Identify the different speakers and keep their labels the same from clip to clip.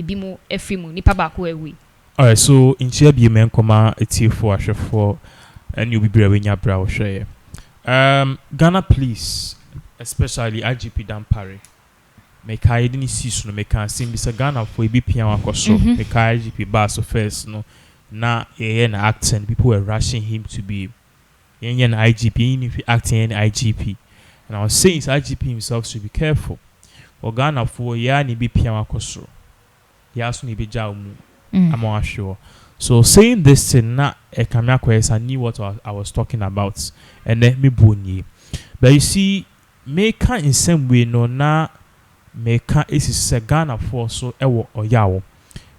Speaker 1: ebimu efimu nipa baako ewi.
Speaker 2: Alright, so in share be men koma for ashefo and you be brave when you brow share. Ghana police, especially IGP Dampare, make I didn't see so make I see Mr. Ghana for be piano so make IGP bar so first no na an accent people were rushing him to be an IGP if he acting an IGP. And I was saying IGP himself should be careful. Or Ghana for yani be piano so. Yes, ni be jaumu. I'm not sure. So saying this thing na I knew what I was talking about and then me bonye. But you see, make in some way no na make is a Ghana for so ewo or yawo.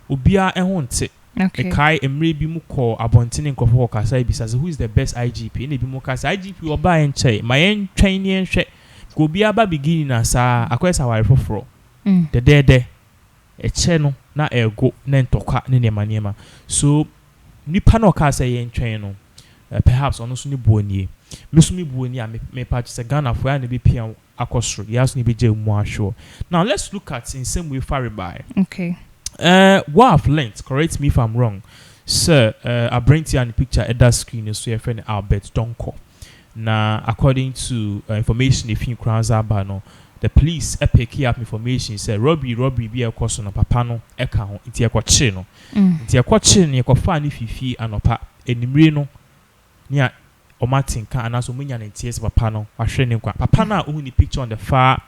Speaker 2: Ubia ehonte.
Speaker 1: Okay.
Speaker 2: Kai emre bi mu call abontene nkofo kasa bi says who is the best IGP? Ne bi mu kasa IGP oba enche. My train yen hwe. Go bia ba beginning na sa akwesa ware foforo. De eche no na ego na ntoka ne nema so nipa no ka say yen twen no perhaps ono so ni buoni me so mi buoni a me part say Ghana for ya ne be pia akosoro ya so ni be je mu ahwo. Now let's look at in same way Faribai.
Speaker 1: Okay.
Speaker 2: What I've learned, correct me if I'm wrong, sir. I bring to you the picture at that screen so your friend Albert Donko. Now according to information if you Nkoranza no the police pick up information say robbery be a cost on papa no eka ho nti ekwache no nti ekwache ne ekofa ne fifi anopa enimre no nia omatin ka anaso munya ne ntie papa no ahwe ne kwa papa na ohu ni picture on the far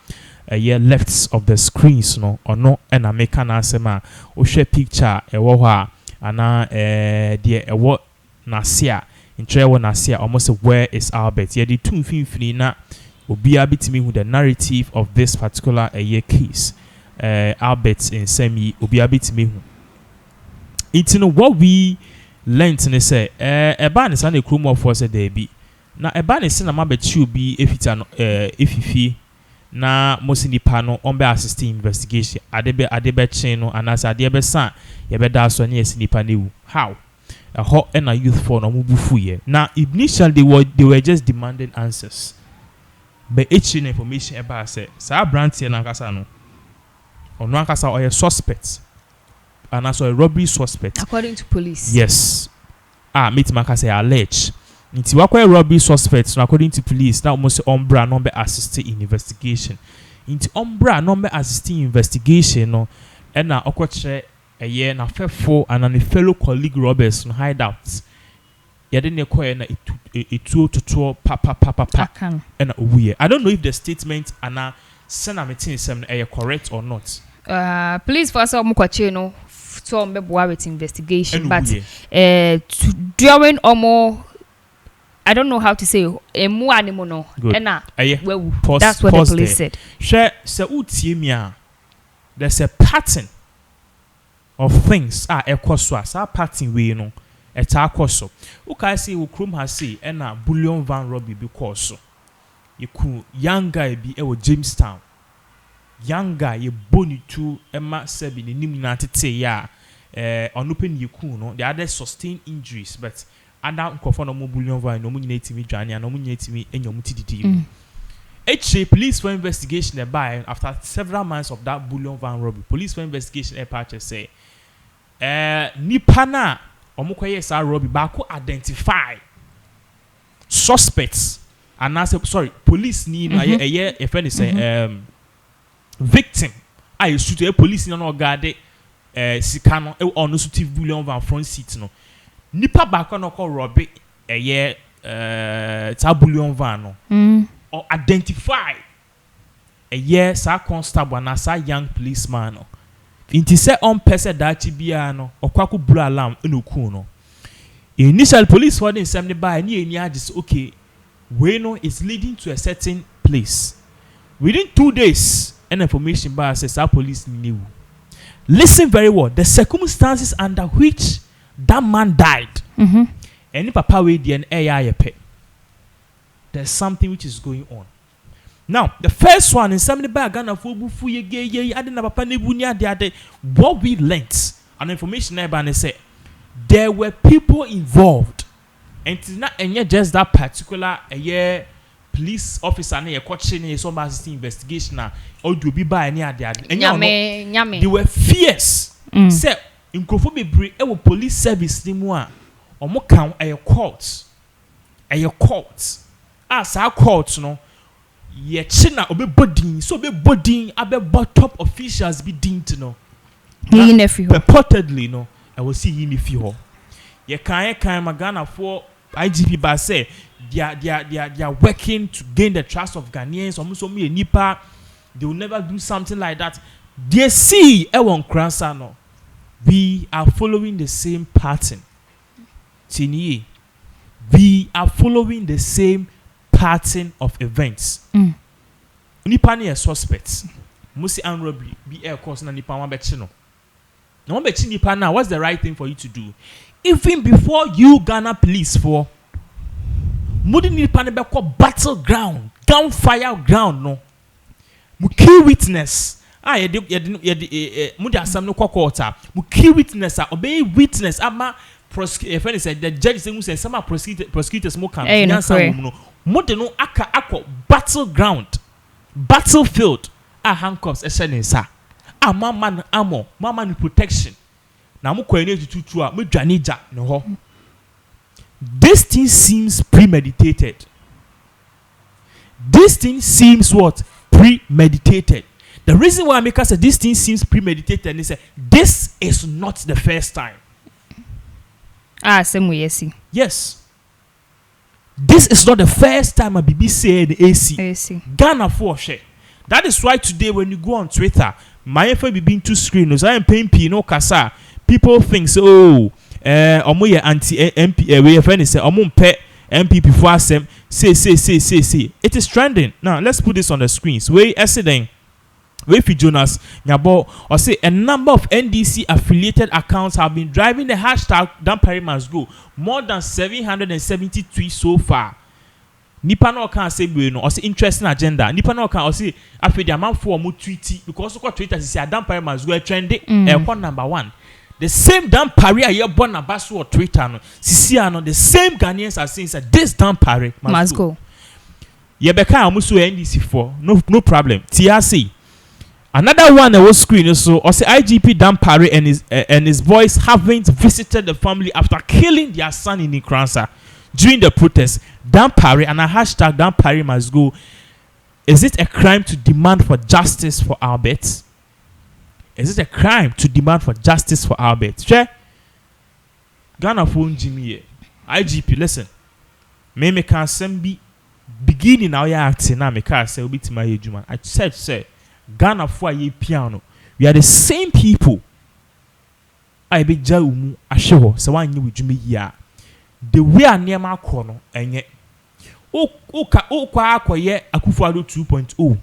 Speaker 2: left of the screens no ono na meka na asema o hwe picture ewo ho a ana de ewo na sia ntre wo na sia almost where is Albert ye the two finfini na Obia bitimi with the narrative of this particular year case. Albert in Semi Obia bitimi hu. It's what we learnt in say eba ne san ekrum of force there be. Na eba ne se na mabetu bi efita no efifi na mosini pano on be assist investigation. Adebe chen no anasa adebe san ye be da so ne esinipa ne wu. How? A hot and a youth for no mubufu ye. Now initially they were just demanding answers. But each information about say sa brand here nankasa no ono ankasa or a suspect and also a robbery suspect
Speaker 1: according to police.
Speaker 2: Yes. Meet makasa allege nti wakwa robbery suspect no according to police now almost ombra no be assisting in investigation nti ombra no be assisting investigation no and na okwoche eye na fefo and an fellow colleague robbers no hideout yade ne koye na etuo toto papa and we I don't know if the statement ana sena meeting sem correct or not.
Speaker 1: Police for some kwache no so mbeboa with investigation but during omo I don't know how to say emu animo no na that's what the police said.
Speaker 2: Share se utie mi a there's a pattern of things ekoso asa pattern we no eta akoso uka say ukrum ha say na bullion van robbery because yiku young guy bi e wo Jamestown young guy ye boni tu ema sebi ni nim na tete ya onopen yiku no the other sustained injuries but ada nkofo no mo bullion van no mo nyina timi dwane no mo nyina timi enyom tididi police for investigation by after several months of that bullion van robbery police for investigation purchase say nipa na omukoye sa robbery baako identify suspects and sorry police ni no a friend say victim I shoot a police no guard sika no on so tiv bullion van front seat no nipa baako no call robbery ta bullion van no or identify sa constable na sa young policeman no inti say on person that bia no okwaku blue alarm enoku no initial police for the assembly by any just okay we know is leading to a certain place within 2 days an information by says our police knew. Listen very well the circumstances under which that man died any papa we the AI there's something which is going on. Now, the first one in somebody by Ghana for bufu ye I didn't have papa nebunia de what we learnt and information and say there were people involved and it's not just that particular police officer na question some assisting investigation or do be by any other they were fierce Say nkrofo bebre e wo police service ni mu a omo kan a court sa court no ye china obebodin so obebodin abebo top officials be dint no purportedly no I will see him if you ye kan magana for IGP ba say they are working to gain the trust of Ghanaians almost me nipa they will never do something like that. They see Nkoranza no we are following the same pattern. Tiniye, we are following the same pattern of events. Nipa ni a suspect. Musi and robbery be air course na nipa wan bechi no. Na wan bechi nipa now, what's the right thing for you to do? Even before you Ghana police for mudi nipa ne be call battleground, gunfire ground no. Mu key witness. Mudi asam no court. Mu key witness obey witness ama prosecutors said the judge say some prosecutors mo kan no mudi no aka battleground battlefield handcuffs esenensa mama ammo mama protection na mo kwani tutu a me dwanija no ho. This thing seems premeditated. This thing seems what? Premeditated. The reason why I make us say this thing seems premeditated is this is not the first time.
Speaker 1: Same way, yes.
Speaker 2: Yes. This is not the first time a BBC and AC. Ghana for share. That is why today when you go on Twitter, my FB being two screens, I am paying no kasa. People think so. Omo ye anti MP. We friend say omo pe MP before say. It is trending. Now let's put this on the screens. Wait, yesterday. Wait for Jonas Nyabo or say a number of NDC affiliated accounts have been driving the hashtag Dampare must go more than 770 tweets so far. Nipa no can say we no or say interesting agenda. Nipa no can or say after the amount for more tweety because what Twitter is say Dampare must go trending number one. The same Dampare a born na basu or Twitter no sisi the same Ghanaians are saying that this Dampare must go. Yebeka amusu NDC for no problem. TRC. Another one that was screen so also IGP Dampare and his voice haven't visited the family after killing their son in Nkoranza during the protest. Dampare and a hashtag Dampare must go. Is it a crime to demand for justice for Albert? Is it a crime to demand for justice for Albert? Che? Ghana phone Jimmy IGP listen. Me can send be beginning now ya acting now me can say obi tima ejuma. I said say Ghana for ye piano. We are the same people. I be jaumu asheho se wan with me ya. The way a near my corner and yet akwaye Akuffo 2.0.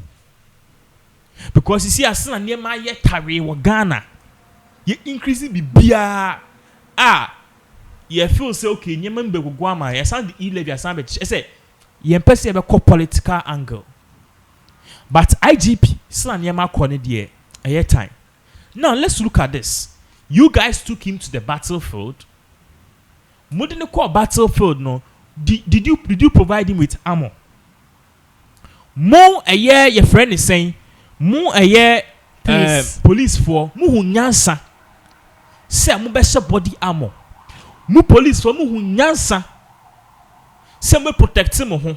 Speaker 2: Because you see as soon near my yet tare wa Ghana. Ye increasing be bia ye feel say okay nyemem be gwama ye sound the e-levy asan be say ye person be political angle. But IGP, time. Now let's look at this. You guys took him to the battlefield. More than the battlefield, no. Did you provide him with ammo? More a year, your friend is saying. More a year, police for muhu nyansa. Say mu besha body armor. Mu police for muhu nyansa. Say mu protect him ho.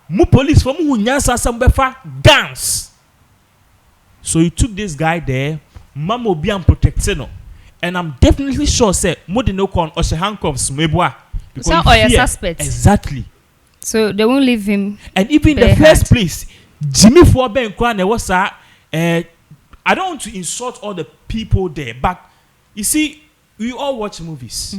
Speaker 2: Mu police for mu nyansa sambefa guns. So you took this guy there, mama obi am protecting no. And I'm definitely sure say mo de no kon or she handcuffs meboa
Speaker 1: because so or your suspect.
Speaker 2: Exactly.
Speaker 1: So they won't leave him.
Speaker 2: And even in the first place, Jimmy for Ben Kwan was I don't want to insult all the people there, but you see, we all watch movies.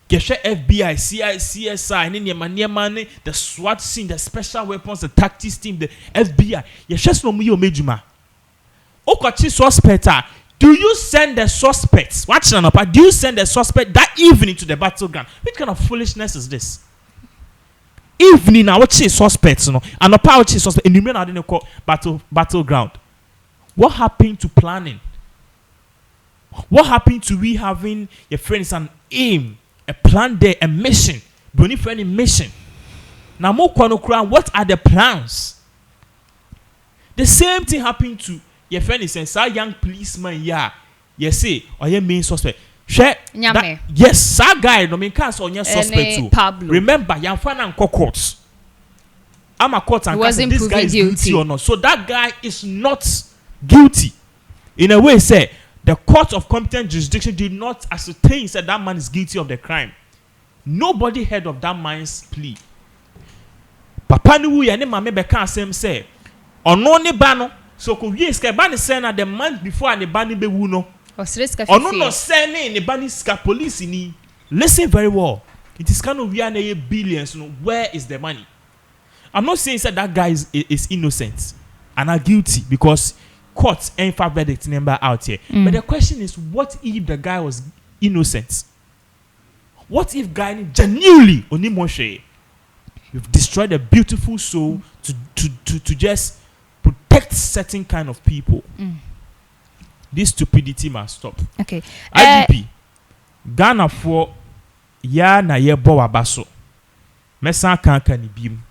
Speaker 2: FBI, CSI, and the SWAT scene, the special weapons, the tactics team, the FBI. You just know me or Mejuma. Okachi suspect. Do you send the suspects? Watch now, do you send the suspect that evening to the battleground? What kind of foolishness is this? Evening, I watch suspects, and a power suspect, and you mean I didn't call battleground. What happened to planning? What happened to we having your friends an aim? A plan there, a mission. Don't for any mission. Now, what are the plans? The same thing happened to your friend is saying, young policeman, you say or your main suspect. Yes, that guy no mean can't on your suspect too. Remember, Yanfana and courts. I'm a court and this guy is guilty or not. So that guy is not guilty. In a way, say the court of competent jurisdiction did not ascertain that that man is guilty of the crime. Nobody heard of that man's plea. Papa ni wu ya ne mame beka asem say ono ne ba no so ko wie ska ba ne say na the month before ne ba ne be wu no ono no say ne ba ne ska police ni. Listen very well. It is kind of we are na billions no. Where is the money? I'm not saying that guy is innocent and are guilty because court ain't fact verdict number out here. But the question is, what if the guy was innocent? What if guy genuinely onimoshe? You've destroyed a beautiful soul to just protect certain kind of people. This stupidity must stop.
Speaker 1: Okay.
Speaker 2: IGP Ghana for ya na ye bo wabaso. Mesa kanka ni bim.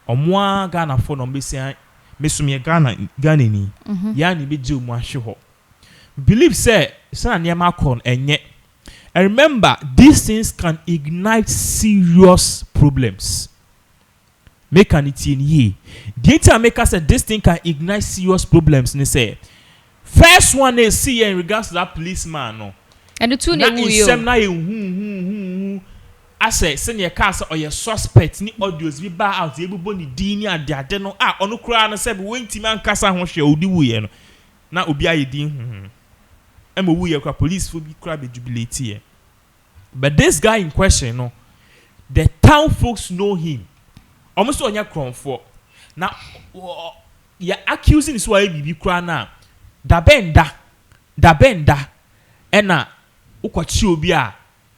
Speaker 2: Omwa Ghana for no mesumye Ghana ni. Ya ni beje omu ahwe ho. Believe say sana niema kon enye. And remember, these things can ignite serious problems. Make an it in ye. Data maker said this thing can ignite serious problems. And they say, first one they see in regards to that policeman. No.
Speaker 1: And the two
Speaker 2: I say, send your car or your suspect ni audios we bar out the able ni dini and they are no onu kura na say we team and kasa ho hwe odi wu ye no. Na obi aye din Emo wu ye kwa police for be kura be jubilate here. But this guy in question, no, the town folks know him. Almost on your crown for now. You're accusing this why be kura na. Da benda, ena ukwachi obi a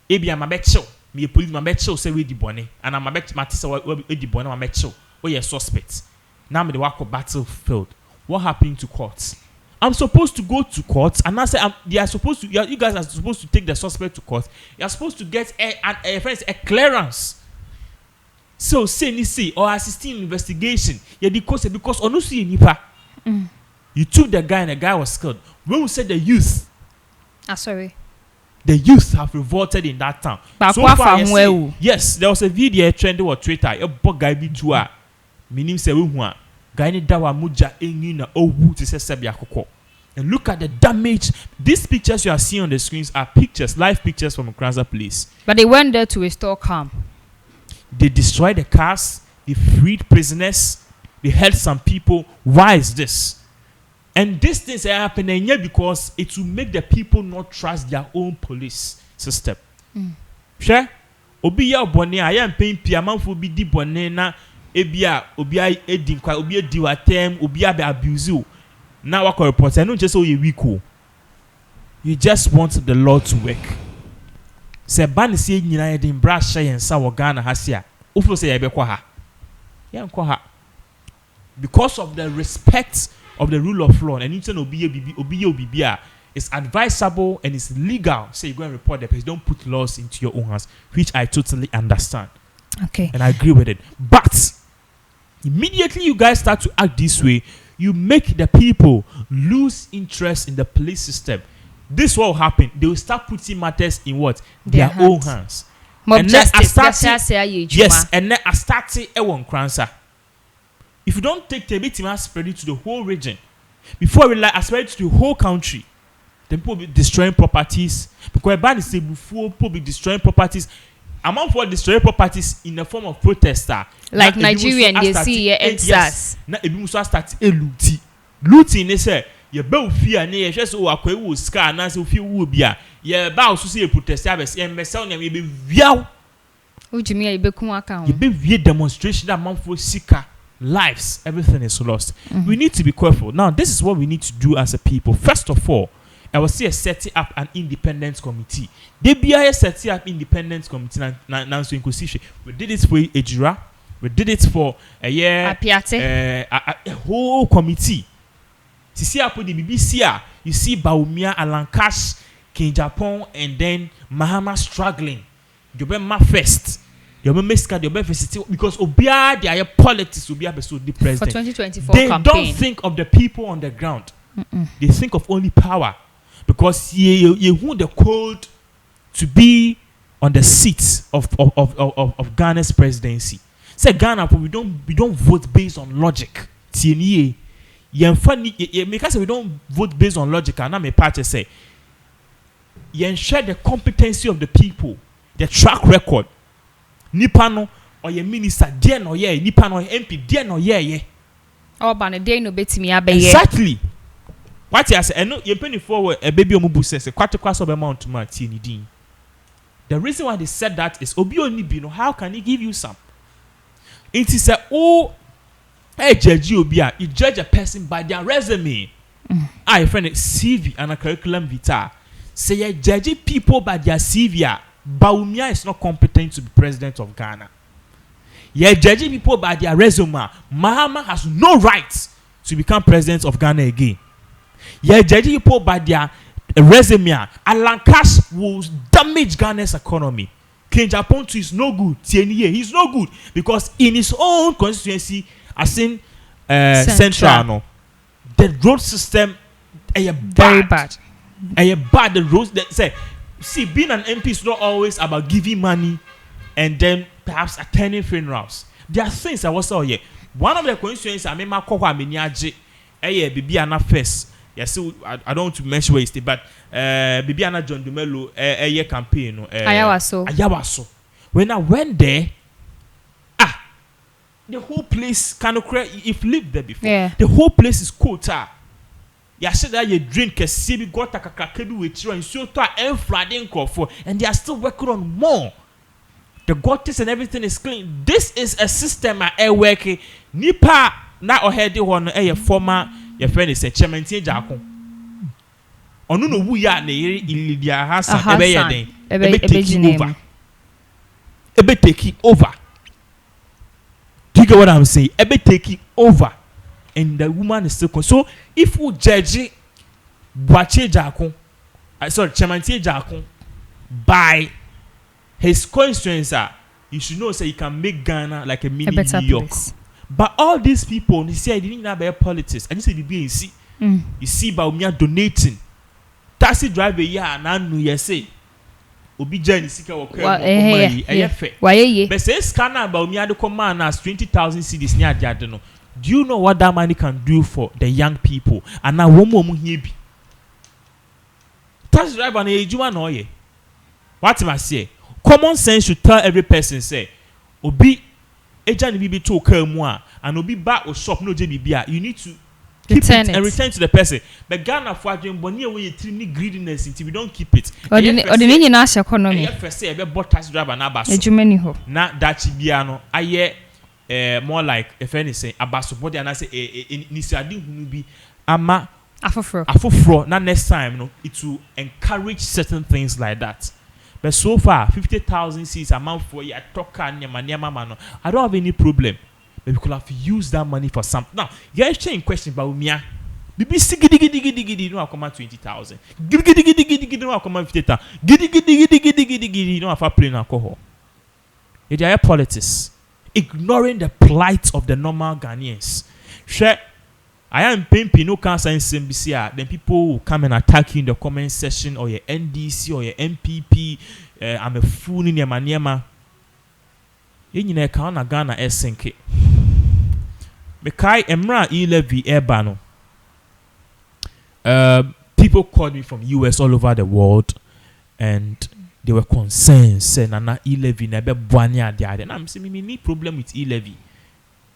Speaker 2: ebi amabecho. Me police mabecho say we di bone, and amabecho matisa we di bone mabecho. We are suspects. Now me the work of battlefield. What happened to courts? I'm supposed to go to court, and I say they are supposed to. You guys are supposed to take the suspect to court. You are supposed to get a clearance. So say or assisting investigation. Yeah, because onusi nipa. You took the guy and the guy was killed. When we said the youth,
Speaker 1: sorry,
Speaker 2: the youth have revolted in that town. So far, yes, there was a video trending on Twitter. A bug guy be to a meaning say we want. And look at the damage. These pictures you are seeing on the screens are pictures, live pictures from Nkoranza police.
Speaker 1: But they went there to restore calm.
Speaker 2: They destroyed the cars, they freed prisoners, they held some people. Why is this? And these things are happening here because it will make the people not trust their own police system. Sure? Obi ya bone I am paying piamanfo bi di bone na ebia obi edi kwa obi edi watem obi be abuse you. Now what report I don't just say you weak. You just want the law to work. Se ban se nyina yedin bra hye yensa wo Ghana ha sia. Ofo say ye be kwa ha. Ye nkwa ha. Because of the respect of the rule of law and you obi it's advisable and it's legal. Say you go and report the person. Don't put laws into your own hands, which I totally understand.
Speaker 1: Okay.
Speaker 2: And I agree with it. But immediately you guys start to act this way, you make the people lose interest in the police system. This will happen. They will start putting matters in what? Their own hands.
Speaker 1: And then I start
Speaker 2: yes, and then I started Nkoranza. If you don't take the bit and spread it to the whole region, before I spread it to the whole country, then people will be destroying properties. Because ban is before people be destroying properties. Among for destroying properties in the form of protester.
Speaker 1: Like Nigerian, they see your exas.
Speaker 2: Na ebi muso start looting. Looting they say ye be ofia na ye hwe so akwa wo ska na se ofia wo bia ye ba so se protester abes ye mesel na ye be viaw.
Speaker 1: Ujimi ye be kun aka ho.
Speaker 2: Ye be vie demonstration that man for sika lives, everything is lost. We need to be careful. Now this is what we need to do as a people. First of all, I will see a setting up an independent committee. They be a setting up independent committee. We did it for Ejira. We did it for a year. A whole committee. You see, the BBC. You see, Baumia, Alankash, King Japan, and then Mahama struggling. You be ma first. You be miska. You be first because Obia, their politics will be able to the president.
Speaker 1: For 2024
Speaker 2: they
Speaker 1: campaign.
Speaker 2: Don't think of the people on the ground. They think of only power. because you want the code to be on the seat of Ghana's presidency. Say Ghana, we don't vote based on logic. TNE, because we don't vote based on logic, and I'm a party say you ensure the competency of the people, the track record. Nipano or your minister, dear no ye, Nipano MP, dear no ye.
Speaker 1: Oh, but a day no bet me abe.
Speaker 2: Exactly. What I say, I know you're paying forward a baby omubu says a quarter class of amount to my TND. The reason why they said that is Obi Onibino, how can he give you some? It is a judge Obia, you judge a person by their resume. I friend CV and a curriculum vitae. Say you judge people by their CV. Baumia is not competent to be president of Ghana. You judging people by their resume. Mahama has no right to become president of Ghana again. You judging people by their resume. Alan Cash will damage Ghana's economy. King Japan too is no good. TNE, he's no good because in his own constituency, as in Central, no, the road system is
Speaker 1: very bad.
Speaker 2: Bad. The roads that say, see, being an MP is not always about giving money and then perhaps attending funerals. There are things I was saying here. One of the constituencies I remember called Aminiaji, Bibiana first. Yes, I don't want to mention where it's but Bibiana John Dumelo campaign. Ayawaso. When I went there, the whole place kind of if lived there before.
Speaker 1: Yeah.
Speaker 2: The whole place is cold. You said that you drink a CB got a kakakebi with you and so to and flooding for and they are still working on more. The gutters and everything is clean. This is a system at working. Nipa na ohead one a former your friend is a chairman Jako. Onu no wu ya na Ilidia Hassan ebe taking over. Ebe taking over. Do you get what I'm saying? Ebe taking over. And the woman is still so if we judge Boache Jako, Chairman Jako by his constituency, you should know say you can make Ghana like a mini New York. Place. But all these people, they say they didn't have their politics. I just say the BNC. You see Baumia donating. Taxi driver yeah and you say Obi Jani Sika will come money. But say scanner Baumia the command as 20,000 cedis near Jadeno. Do you know what that money can do for the young people? And now one more be. Taxi driver and a no ye. What am I say? Common sense should tell every person say, Obi Ejani bibi to oka and Obi back or shop no JBBA. You need to keep it and return to the person. But Ghana for adwin boni we treat greediness until we don't keep it.
Speaker 1: Odini na asha economy.
Speaker 2: First say ebe bought taxi driver na abaso.
Speaker 1: Ejumeni ho.
Speaker 2: Na dachi bia no aye more like if anything abaso body and I say nisadi hunu bi ama afofro na next time no it will encourage certain things like that. But so far 50,000 seats amount for ya talker nyama I don't have any problem. But we could have used that money for something. Now, you guys change question about me. BBC giddy no come 20,000. Giddy no come 50,000. Giddy no have playing alcohol. It is politics. Ignoring the plight of the normal Ghanaians. Share I am pimping no cancer in CNBC. Then people will come and attack you in the comment section or your NDC or your MPP. I'm a fool in your maniama. You know, Ghana Ghana SNK. Mekai Emra E-Levy Airbano. People called me from US all over the world and they were concerned saying Nana E-Levy nebe buanya dia. And I'm saying me need problem with E-Levy.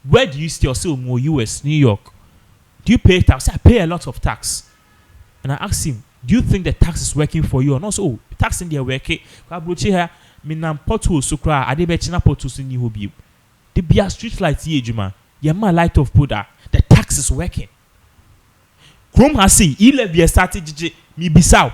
Speaker 2: Where do you stay? Or more US, New York? Do you pay tax? I pay a lot of tax. And I asked him, do you think the tax is working for you? And also, oh, tax in there working. Here, minam potu sukra, adebe china potu sini hobi. The be street light here, Juma. Yama light of Buddha. The tax is working. Chrome has seen 11 years started me bisau.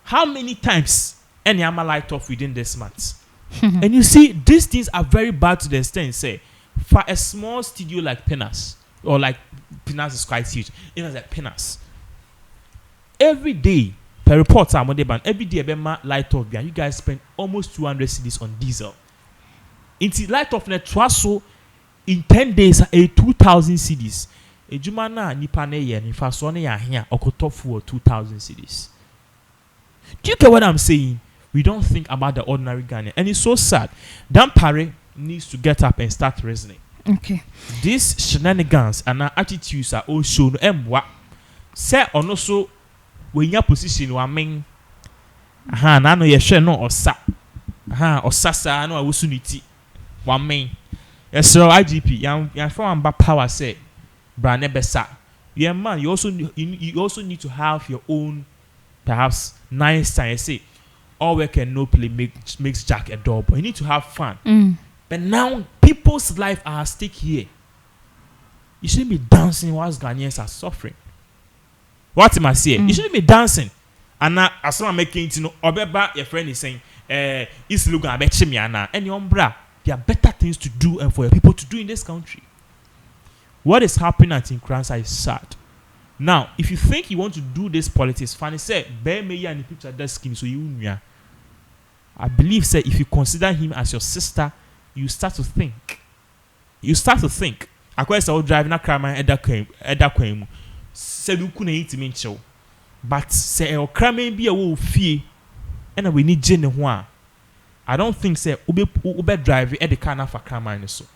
Speaker 2: How many times any Yama light off within this month? And you see, these things are very bad to the extent, say, for a small studio like Pinax, or like Pinax is quite huge. It was like Pinax. Every day, per report, every day, light off. You guys spend almost 200 cedis on diesel. Into light off net so in 10 days, 2,000 cedis. A Jumana Nipane yen, if I saw near here, or could top for 2,000 cedis. you get what I'm saying? We don't think about the ordinary Ghanaian, and it's so sad. Dampare needs to get up and start reasoning.
Speaker 1: Okay.
Speaker 2: These shenanigans and our attitudes are all shown. What say on also when your position wa mean. Na no ye hwe no osa. Osasa no awusuniti. Wa mean. Yes, so IGP, yan from power say, brand besa. Yeah, man, you also need to have your own, perhaps nice time. Say, all work and no play makes Jack a dull boy. You need to have fun. But now people's life are at stake here. You shouldn't be dancing whilst Ghanaians are suffering. What am I saying? You shouldn't be dancing. And now, as I'm making it, Obeba, your friend is saying, "Is looking at Chimiana and your umbra." There are better things to do and for your people to do in this country. What is happening at Nkoranza is sad. Now, if you think you want to do this politics, Fanny said, "Bear me and the picture that skin so you." I believe, say, if you consider him as your sister, you start to think. I quite saw driving a car, my Edda came. Said you couldn't eat him in show. But say, "Oh, cramming be a wolf fee." And we need Jenny Hua. I don't think say ube drive at the car for crime so.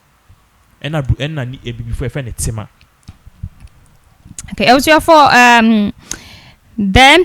Speaker 2: And I need a before a friend Tima.
Speaker 1: Okay, I was here for then